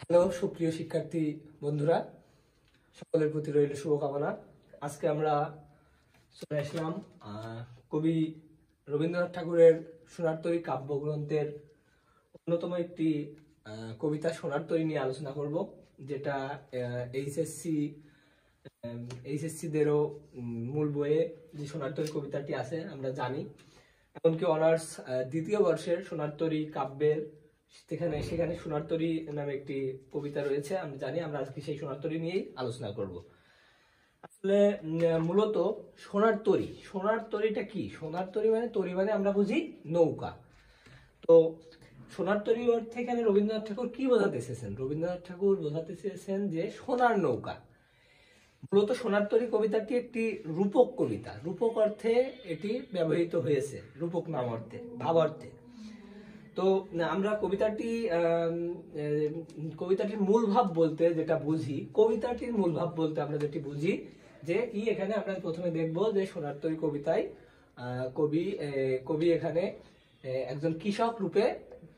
Hello সুপ্রিয় শিক্ষার্থী বন্ধুরা, সকলের প্রতি রইল শুভকামনা। আজকে আমরা চলে আসলাম কবি রবীন্দ্রনাথ ঠাকুরের সোনার তরী কাব্যগ্রন্থের অন্যতম একটি কবিতা সোনার তরী নিয়ে আলোচনা করব, যেটা এইচএসসিদেরও মূল বইয়ে যে সোনার তরী কবিতাটি আছে আমরা জানি। এমনকি অনার্স দ্বিতীয় বর্ষের সোনার তরী কাব্যের সেখানে সোনার তরী নামে একটি কবিতা রয়েছে, আমরা জানি। আমরা আজকে সেই সোনার তরী নিয়েই আলোচনা করব। আসলে মূলত সোনার তরীটা কি? সোনার তরী মানে আমরা বুঝি নৌকা। তো সোনার তরী অর্থে এখানে রবীন্দ্রনাথ ঠাকুর কি বোঝাতে চেয়েছেন? রবীন্দ্রনাথ ঠাকুর বোঝাতে চেয়েছেন যে সোনার নৌকা। মূলত সোনার তরী কবিতাটি একটি রূপক কবিতা। রূপক অর্থে এটি ব্যবহৃত হয়েছে, রূপক নাম অর্থে, ভাব অর্থে। তো আমরা কবিতাটির মূল ভাব বলতে যেটা বুঝি, কবিতাটির মূল ভাব বলতে আমরা যেটি বুঝি যে কি, এখানে আমরা প্রথমে দেখব যে সোনার তরী কবিতায় কবি এখানে একজন কৃষক রূপে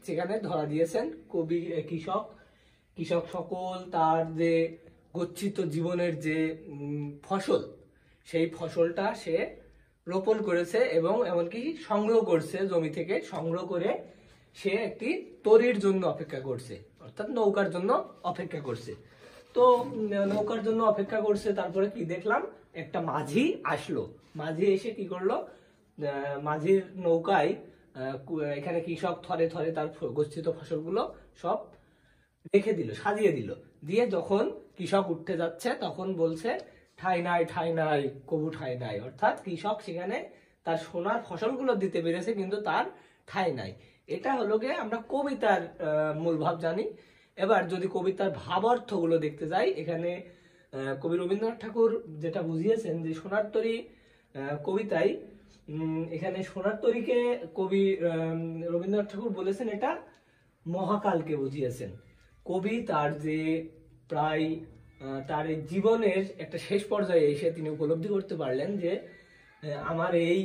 সেখানে ধরা দিয়েছেন। কবি কৃষক সকল তার যে গচ্ছিত জীবনের যে ফসল, সেই ফসলটা সে রোপণ করেছে এবং এমনকি সংগ্রহ করছে, জমি থেকে সংগ্রহ করে সে একটি তরীর জন্য অপেক্ষা করছে, অর্থাৎ নৌকার জন্য অপেক্ষা করছে। তো নৌকার জন্য অপেক্ষা করছে, তারপরে কি দেখলাম, একটা মাঝি আসলো। মাঝি এসে কি করলো, মাঝির নৌকায় এখানে কৃষক থরে থরে তার গচ্ছিত ফসলগুলো সব রেখে দিল, সাজিয়ে দিল। দিয়ে যখন কৃষক উঠতে যাচ্ছে তখন বলছে, ঠাই নাই কবু ঠাই নাই। অর্থাৎ কৃষক সেখানে তার সোনার ফসলগুলো দিতে পেরেছে, কিন্তু তার ঠাই নাই। এটা হলো গিয়ে আমরা কবিতার মূল ভাব জানি। এবার যদি কবিতার ভাবার্থগুলো দেখতে যাই, এখানে কবি রবীন্দ্রনাথ ঠাকুর যেটা বুঝিয়েছেন যে সোনার তরী কবিতায়, এখানে সোনার তরীকে কবি রবীন্দ্রনাথ ঠাকুর বলেছেন এটা মহাকালকে বুঝিয়েছেন। কবি তার যে প্রায় তার জীবনের একটা শেষ পর্যায়ে এসে তিনি উপলব্ধি করতে পারলেন যে আমার এই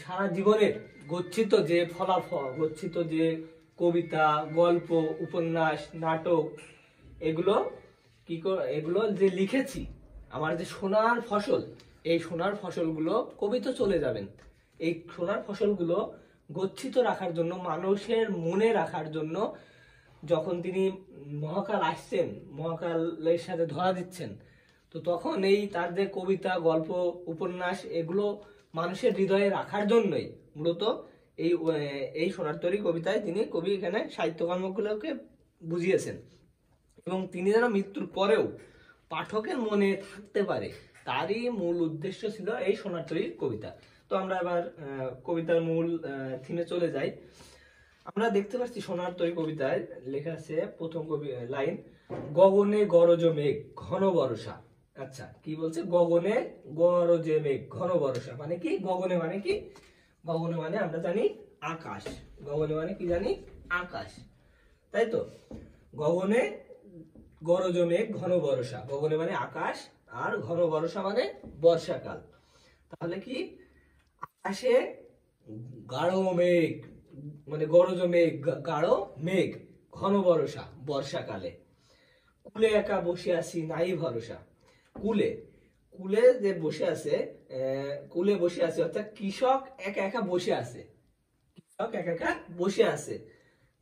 সারা জীবনের গচ্ছিত যে ফলাফল, গচ্ছিত যে কবিতা, গল্প, উপন্যাস, নাটক, এগুলো যে লিখেছি, আমার যে সোনার ফসল, এই সোনার ফসলগুলো কবি তো চলে যাবেন। এই সোনার ফসলগুলো গচ্ছিত রাখার জন্য, মানুষের মনে রাখার জন্য যখন তিনি মহাকাল আসছেন, মহাকালের সাথে ধরা দিচ্ছেন, তো তখন এই তার যে কবিতা, গল্প, উপন্যাস, এগুলো মানুষের হৃদয়ে রাখার জন্যই মূলত এই সোনার তরী কবিতায় কবি এখানে সাহিত্যকর্মগুলোকে বুঝিয়েছেন। এবং তিনি যেন মৃত্যুর পরেও পাঠকের মনে থাকতে পারে, তারই মূল উদ্দেশ্য ছিল এই সোনার তরী কবিতা। তো আমরা এবার কবিতার মূল থিমে চলে যাই। আমরা দেখতে পাচ্ছি সোনার তরী কবিতায় লেখা আছে প্রথম লাইন, গগনে গরজ মেঘ ঘন বর্ষা। আচ্ছা, কি বলছে? গগনে গরজে মেঘ ঘন বর্ষা মানে কি? গগনে মানে কি? গগনে মানে আমরা জানি আকাশ। গগনে মানে কি জানি? আকাশ, তাই তো? গগনে গরজ মেঘ ঘন বর্ষা, গগনে মানে আকাশ, আর ঘন বর্ষা মানে বর্ষাকাল। তাহলে কি? আকাশে গাঢ় মেঘ মানে গরজ মেঘ, গাঢ় মেঘ, ঘন বর্ষা বর্ষাকালে। কুলে একা বসে আছি নাই ভরসা। কুলে কুলে যে বসে আছে, কুলে বসে আছে অর্থাৎ কৃষক একা একা বসে আছে, কৃষক একা একা বসে আছে।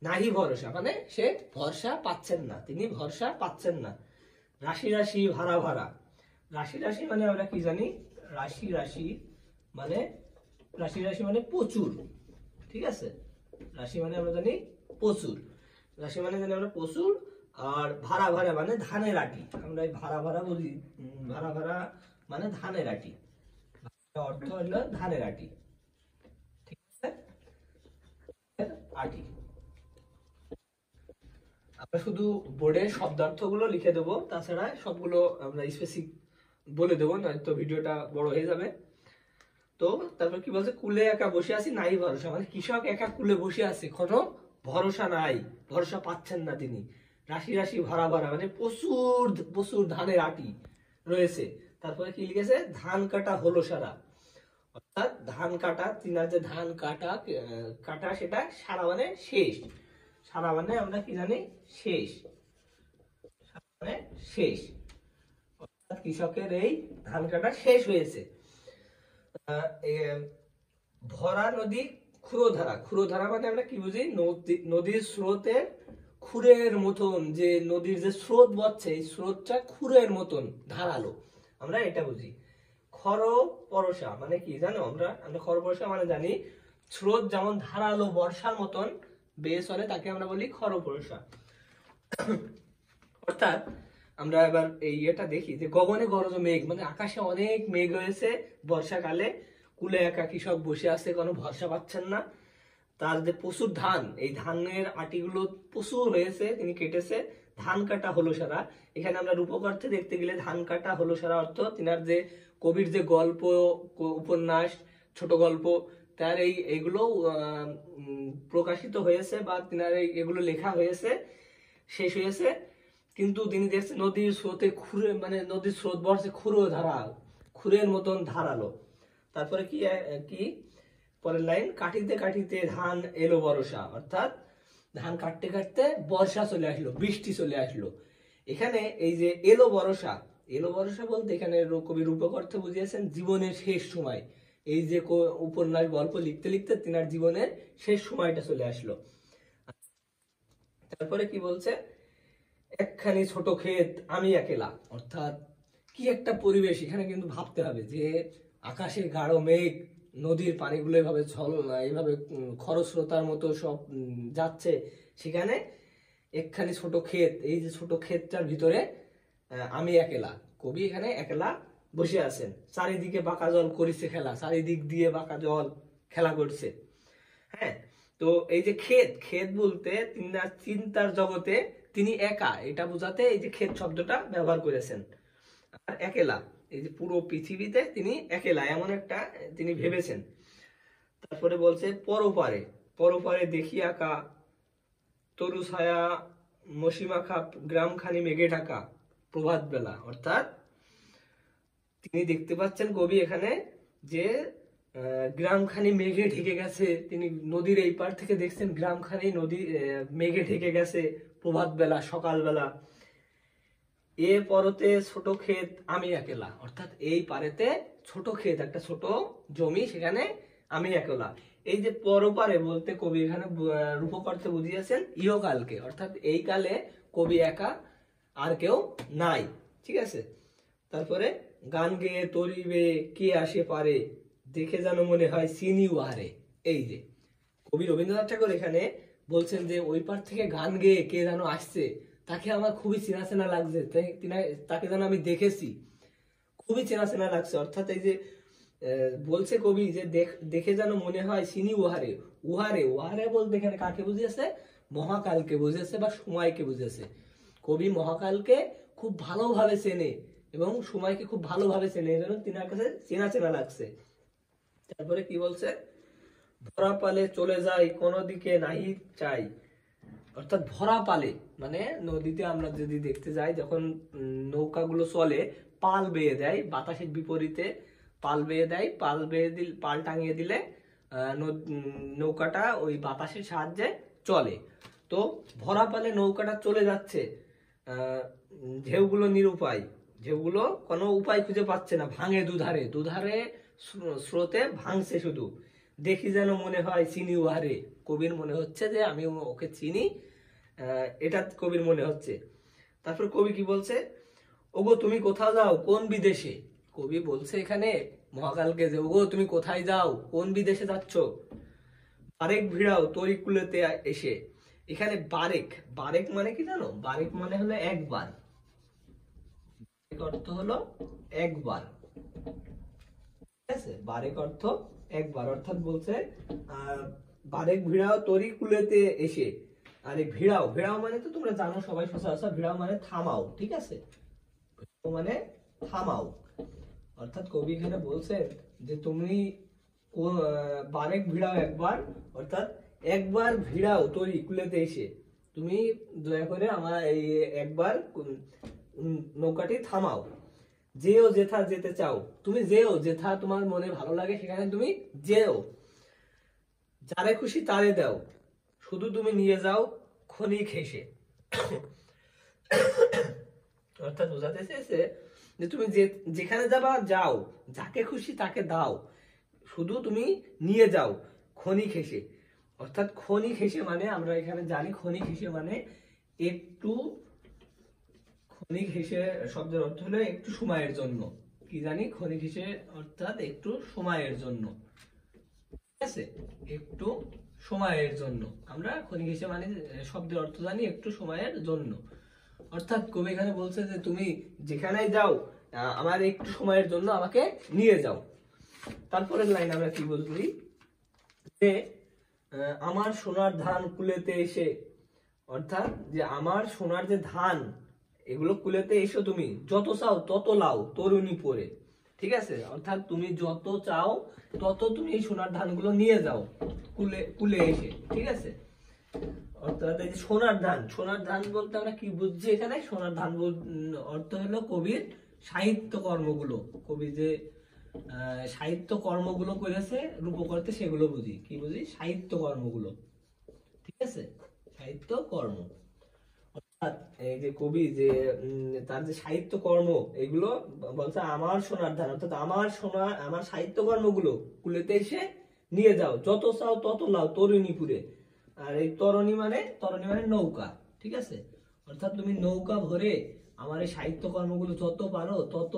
নাহি ভরসা মানে সে ভরসা পাচ্ছেন না, তিনি ভরসা পাচ্ছেন না। রাশি রাশি ভাড়া ভাড়া। রাশি রাশি মানে আমরা কি জানি? রাশি রাশি মানে প্রচুর, ঠিক আছে? রাশি মানে আমরা জানি প্রচুর, রাশি মানে জানি আমরা প্রচুর। আর ভাড়া ভাড়া মানে ধানের আটি, আমরা এই ভাড়া ভাড়া বলি। ভাড়া ভাড়া মানে ধানের আটি, অর্থ হলো ধানের আটি, ঠিক আছে? আটি আমরা শুধু বোর্ডে শব্দার্থগুলো লিখে দেবো, তাছাড়া সবগুলো আমরা স্পেসিফিক বলে দেবো, নয়তো ভিডিওটা বড় হয়ে যাবে। তো তারপর কি বলছে? কুলে একা বসে আছি নাই ভরসা মানে কৃষক একা কুলে বসে আছে, কোনো ভরসা নাই, ভরসা পাচ্ছেন না তিনি। রাশি রাশি ভাড়া ভাড়া মানে প্রচুর প্রচুর ধানের আটি রয়েছে। তারপরে কি লিখেছে? ধান কাটা হলো সারা, অর্থাৎ ধান কাটা, তিনার যে ধান কাটা কাটা সেটা সারা মানে শেষ। সারা মানে আমরা কি জানি? শেষ। মানে শেষ, অর্থাৎ কৃষকের এই ধান কাটা শেষ হয়েছে। ভরা নদী ক্ষুরধারা, ক্ষুরধারা মানে আমরা কি বুঝি, নদীর স্রোতের খুরের মতন, যে নদীর যে স্রোত বচ্ছে এই স্রোতটা খুরের মতন ধারালো, আমরা এটা বুঝি। খর পরশা মানে কি জানো, আমরা খর পরশা মানে জানি স্রোত যেমন ধারালো বর্ষার মতন বেয়ে চলে তাকে আমরা বলি খর পরশা। অর্থাৎ আমরা এবার এই এটা দেখি যে গগনে গরজ মেঘ, মানে আকাশে অনেক মেঘ রয়েছে বর্ষাকালে, কুলে একা কৃষক বসে আছে, কোনো ভরসা পাচ্ছেন না। তার যে প্রচুর ধান, এই ধানের আটিগুলো প্রচুর হয়েছে, তিনি কেটেছে, ধান কাটা হলো সারা। এখানে আমরা রূপক অর্থে দেখতে গেলে ধান কাটা হলো সারা অর্থ তিনার যে কবির যে গল্প, উপন্যাস, ছোট গল্প, তার এইগুলো প্রকাশিত হয়েছে বা তিনার এগুলো লেখা হয়েছে, শেষ হয়েছে। কিন্তু তিনি দেখছেন নদীর স্রোতে খুরে, মানে নদীর স্রোত বর্ষে খুরো ধারা, খুরের মতন ধারালো। তারপরে কি কি পরের লাইন, কাটিতে কাটিতে ধান এলো বর্ষা, অর্থাৎ ধান কাটতে কাটতে বর্ষা চলে আসলো, বৃষ্টি চলে আসলো। এখানে এই যে এলো বর্ষা, এলো বর্ষা বলতে এখানে কবি রূপক অর্থে বুঝিয়েছেন জীবনের শেষ সময়। এই যে উপন্যাস গল্প লিখতে লিখতে তিনার জীবনের শেষ সময়টা চলে আসলো। তারপরে কি বলছে, একখানি ছোট ক্ষেত আমি একেলা, অর্থাৎ কি একটা পরিবেশ। এখানে কিন্তু ভাবতে হবে যে আকাশে গাঢ় মেঘ, নদীর পানিগুলো এইভাবে এইভাবে খরস্রোতার মতো সব যাচ্ছে, সেখানে একখানি ছোট ক্ষেত, এই যে ছোট ক্ষেতটার ভিতরে আমি একেলা, কবি এখানে একলা বসে আছেন, চারিদিকে বাঁকা জল করিছে খেলা, চারিদিক দিয়ে বাঁকা জল খেলা করছে। হ্যাঁ, তো এই যে ক্ষেত, ক্ষেত বলতে তিনার চিন্তার জগতে তিনি একা, এটা বোঝাতে এই যে ক্ষেত শব্দটা ব্যবহার করেছেন। আর একেলা, এই যে পুরো পৃথিবীতে তিনি একেলা, এমন একটা তিনি ভেবেছেন। তারপরে বলছে পরপারে, পরপারে দেখি আঁকা তরু ছায়া মসিমাখা গ্রামখানি মেঘে ঢাকা প্রভাত বেলা, অর্থাৎ তিনি দেখতে পাচ্ছেন কবি এখানে যে গ্রামখানি মেঘে ঢেকে গেছে, তিনি নদীর এই পার থেকে দেখছেন গ্রামখানি নদী মেঘে ঢেকে গেছে প্রভাত বেলা, সকালবেলা। এ পরতে ছোট ক্ষেত আমি একেলা, অর্থাৎ এই পারেতে ছোট ক্ষেত, একটা ছোট জমি, সেখানে আমি একেলা। এই যে পরপারে বলতে কবি এখানে রূপক অর্থে বুঝিয়েছেন ইহকালকে, অর্থাৎ এই কালে কবি একা, আর কেউ নাই। ঠিক আছে, তারপরে গান গেয়ে তরিবে কে আসে পারে, দেখে যেন মনে হয় চিনি উহারে। এই যে কবি রবীন্দ্রনাথ ঠাকুর এখানে বলছেন যে ওই পার থেকে গান গেয়ে কে যেন আসছে, তাকে আমার খুবই চেনা চেনা লাগছে, তাকে যেন আমি দেখেছি, খুবই চেনা চেনা লাগছে। অর্থাৎ এই যে বলছে কবি যে দেখে যেন মনে হয় চিনি উহারে, উহারে, উহারে বলতে এখানে কাকে বুঝিয়েছে, মহাকালকে বুঝেছে বা সময়কে বুঝেছে। কবি মহাকালকে খুব ভালোভাবে চেনে এবং সময়কে খুব ভালোভাবে চেনে, এই জন্য তিনার কাছে চেনা চেনা লাগছে। তারপরে কি বলছে, ভরা পালে চলে যায় কোন দিকে নাহি চাই, অর্থাৎ ভরা পালে মানে নদীতে আমরা যদি দেখতে যাই, যখন নৌকাগুলো চলে পাল বেয়ে দেয়, বাতাসের বিপরীতে পাল বেয়ে দেয়, পাল বেয়ে দিল, পাল টাঙিয়ে দিলে নৌকাটা ওই বাতাসের সাহায্যে চলে। তো ভরা পালে নৌকাটা চলে যাচ্ছে, ঢেউগুলো নিরুপায়, ঢেউগুলো কোনো উপায় খুঁজে পাচ্ছে না, ভাঙে দুধারে, দুধারে স্রোতে ভাঙছে শুধু, দেখি যেন মনে হয় চিনি উহারে, কবির মনে হচ্ছে যে আমি ওকে চিনি, এটা কবির মনে হচ্ছে। তারপর কবি কি বলছে, ওগো তুমি কোথাও যাও কোন বিদেশে, কবি বলছে এখানে মহাকালকে যে ওগো তুমি কোথায় যাও, কোন বিদেশে যাচ্ছ, বারেক ভিড়াও তরি কুলেতে এসে। এখানে বারেক, বারেক মানে কি জানো, বারেক মানে হলো একবার, অর্থ হলো একবার। ঠিক আছে, বারেক অর্থ একবার, অর্থাৎ বলছে বারেক ভিড়াও তরি কুলেতে এসে। আরে ভিড়াও, ভিড়াও মানে তো তোমরা জানো সবাই সচরাচর, ভিড়াও মানে থামাও। ঠিক আছে, মানে থামাও, অর্থাৎ কবি এখানে বলছেন যে তুমি বারেক ভিড়াও একবার, অর্থাৎ একবার ভিড়াও তরি কুলেতে এসে, তুমি দয়া করে আমার এই একবার নৌকাটি থামাও। যেও যেথা যেতে চাও, তুমি যেও যেথা তোমার মনে ভালো লাগে সেখানে তুমি যেও, যারে খুশি তারে দাও, শুধু তুমি নিয়ে যাও ক্ষণিক হেসে। অর্থাৎ বোঝাতে চেয়েছে যে তুমি যেখানে যাবা যাও, যাকে খুশি তাকে দাও, শুধু তুমি নিয়ে যাও ক্ষণিক হেসে। অর্থাৎ ক্ষণিক হেসে মানে আমরা এখানে জানি ক্ষণিক হেসে মানে একটু, ক্ষণিক হেসে শব্দের অর্থ হলো একটু সময়ের জন্য। কি জানি ক্ষণিক হেসে অর্থাৎ একটু সময়ের জন্য, ঠিক আছে, একটু সময়ের জন্য। আমরা ক্ষণিক হেসে মানে শব্দের অর্থ জানি একটু সময়ের জন্য। অর্থাৎ কবি এখানে বলছে যে তুমি যেখানেই যাও আমার একটু সময়ের জন্য আমাকে নিয়ে যাও। তারপরের লাইন আমরা কি বলছি যে আমার সোনার ধান কুলেতে এসে, অর্থাৎ যে আমার সোনার যে ধান এগুলো কুলেতে এসো, তুমি যত চাও তত লাও তরুণী পরে। ঠিক আছে, অর্থাৎ তুমি যত চাও তত তুমি এই সোনার ধানগুলো নিয়ে যাও কুলে কুলে এসে। ঠিক আছে, অর্থাৎ এই যে সোনার ধান, সোনার ধান বলতে আমরা কি বুঝছি এখানে? সোনার ধান অর্থ হলো কবির সাহিত্য কর্মগুলো, কবি যে সাহিত্য কর্মগুলো করেছে রূপকর্তে সেগুলো বুঝি। কি বুঝি? সাহিত্য কর্মগুলো। ঠিক আছে, সাহিত্য কর্ম। অর্থাৎ এই যে কবি যে তার যে সাহিত্য কর্ম এগুলো বলছে আমার সোনার ধান, অর্থাৎ আমার সোনা, আমার সাহিত্য কর্মগুলো কুলেতে এসে নিয়ে যাও, যত চাও তত লাও তরুণীপুরে। আর এই তরণী মানে নৌকা। ঠিক আছে, অর্থাৎ তুমি নৌকা ভরে আমার এই সাহিত্য কর্মগুলো যত পারো তত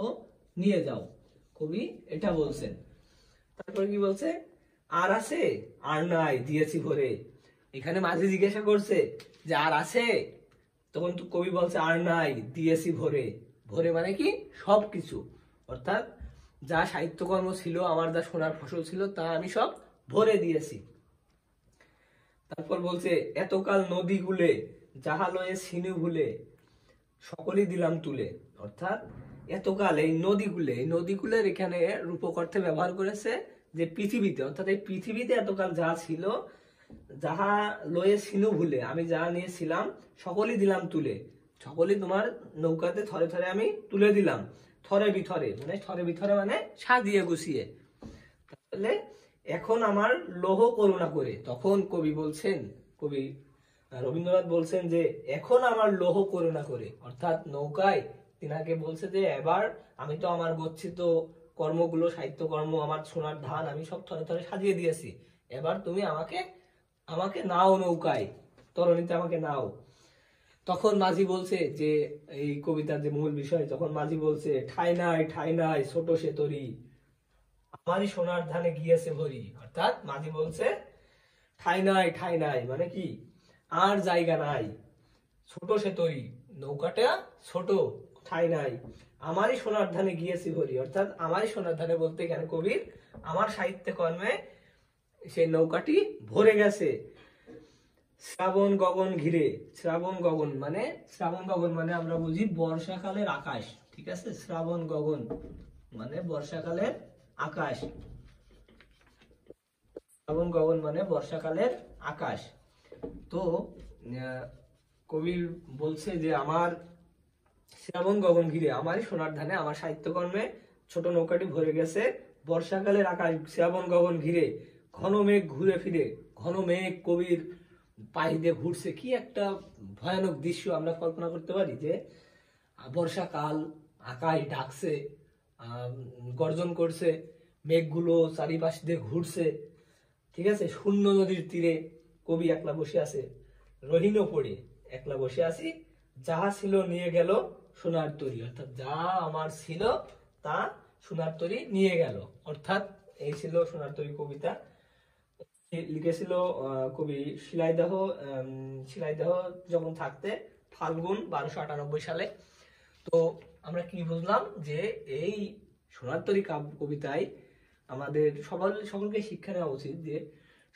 নিয়ে যাও, কবি এটা বলছেন। তারপরে কি বলছে? আর আছে আর নাই দিয়েছি ভরে। এখানে মাঝে জিজ্ঞাসা করছে যে আর আছে, তখন তো কবি বলছে আর নাই দিয়েছি ভরে। ভরে মানে কি? সবকিছু। অর্থাৎ যা সাহিত্যকর্ম ছিল, আমার যা সোনার ফসল ছিল তা আমি সব ভরে দিয়েছি। তারপর বলছে এতকাল নদী গুলে যাহা লয়ে সিনু ভুলে সকলই দিলাম তুলে। অর্থাৎ এতকাল এই নদীগুলে, এই নদীগুলের এখানে রূপক অর্থে ব্যবহার করেছে যে পৃথিবীতে, অর্থাৎ এই পৃথিবীতে এতকাল যা ছিল, যাহা লয়ে সিনু ভুলে, আমি যা নিয়েছিলাম সকলই দিলাম তুলে। সকলই তোমার নৌকাতে থরে থরে আমি তুলে দিলাম। থরে বিথরে মানে, থরে বিথরে মানে সাজিয়ে গুছিয়ে। তাহলে এখন আমার লৌহ করুণা করে, তখন কবি বলছেন, কবি রবীন্দ্রনাথ বলছেন যে এখন আমার লৌহ করুণা করে। অর্থাৎ নৌকায় তিনাকে বলছে যে এবার আমি তো আমার গচ্ছিত কর্মগুলো, সাহিত্য কর্ম, আমার সোনার ধান আমি সব থরে থরে সাজিয়ে দিয়েছি, এবার তুমি আমাকে আমাকে নাও নৌকায়, তরণীতে আমাকে নাও। তখন মাঝি বলছে যে এই কবিতার যে মূল বিষয়, তখন মাঝি বলছে ঠাই নাই ছোট সে তরি, আমারই সোনার ধানে গিয়েছে ভরি। অর্থাৎ মাঝি বলছে ঠাই নাই মানে কি? আর জায়গা নাই, ছোট সে তরি, নৌকাটা ছোট, ঠাই নাই, আমারই সোনার ধানে গিয়েছে ভরি। অর্থাৎ আমারই সোনার ধানে বলতে এখানে কবির আমার সাহিত্য কর্মে সেই নৌকাটি ভরে গেছে। শ্রাবণ গগন ঘিরে, শ্রাবণ গগন মানে আমরা বুঝি বর্ষাকালের আকাশ। ঠিক আছে, শ্রাবণ গগন মানে বর্ষাকালের আকাশ। শ্রাবণ গগন মানে বর্ষাকালের আকাশ। তো কবি বলছে যে আমার শ্রাবণ গগন ঘিরে, আমারই সোনার ধানে, আমার সাহিত্যকর্মে ছোট নৌকাটি ভরে গেছে বর্ষাকালের আকাশ, শ্রাবণ গগন ঘিরে, ঘন মেঘ ঘুরে ফিরে। ঘন মেঘ কবির পাশ দিয়ে ঘুরছে, কি একটা ভয়ানক দৃশ্য আমরা কল্পনা করতে পারি যে বর্ষাকাল, আকাশ ডাকছে, গর্জন করছে, মেঘগুলো চারিপাশ দিয়ে ঘুরছে। ঠিক আছে, শূন্য নদীর তীরে কবি একলা বসে আছে, রহিন পড়ে একলা বসে আছি, যাহা ছিল নিয়ে গেল সোনার তরী। অর্থাৎ যা আমার ছিল তা সোনার তরী নিয়ে গেল। অর্থাৎ এই ছিল সোনার তরী কবিতা। লিখেছিল কবি শিলাইদহ যখন থাকতে ফাল্গুন 1298 সালে। তো আমরা কি বুঝলাম যে এই সোনার তরী কবিতায় আমাদের সকলকে শিক্ষা নেওয়া উচিত যে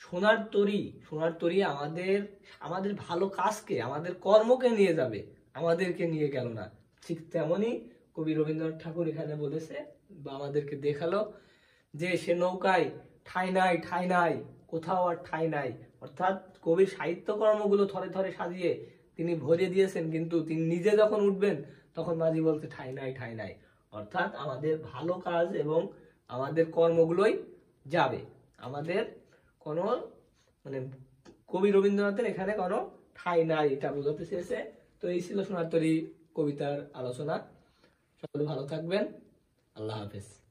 সোনার তরী আমাদের ভালো কাজকে, আমাদের কর্মকে নিয়ে যাবে, আমাদেরকে নিয়ে গেল না। ঠিক তেমনি কবি রবীন্দ্রনাথ ঠাকুর এখানে বলেছে বা আমাদেরকে দেখালো যে সে নৌকায় ঠাই নাই কোথাও আর ঠাই নাই। অর্থাৎ কবির সাহিত্য কর্মগুলো থরে থরে সাজিয়ে তিনি ভরিয়ে দিয়েছেন, কিন্তু তিনি নিজে যখন উঠবেন তখন মাঝি বলতে ঠাই নাই। অর্থাৎ আমাদের ভালো কাজ এবং আমাদের কর্মগুলোই যাবে, আমাদের কোনো মানে কবি রবীন্দ্রনাথের এখানে কোনো ঠাই নাই, এটা বোঝাতে চেয়েছে। তো এই ছিল সোনার তরী কবিতার আলোচনা। সকলে ভালো থাকবেন। আল্লাহ হাফেজ।